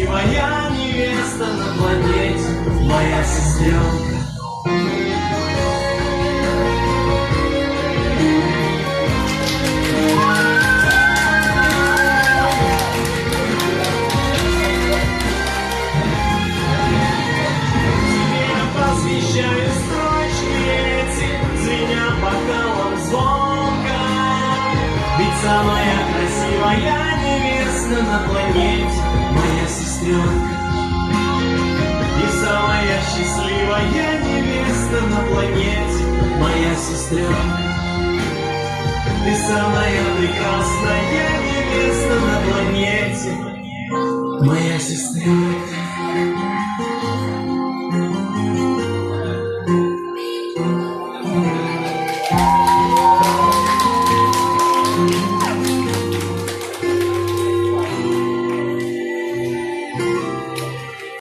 красивая невеста на планете, моя сестренка. Посвящаю строчки эти, звеня бокалом звонко. Ведь самая красивая невеста на планете, моя сестренка. И самая счастливая невеста на планете, моя сестренка. Ты самая прекрасная невеста на планете, моя сестренка.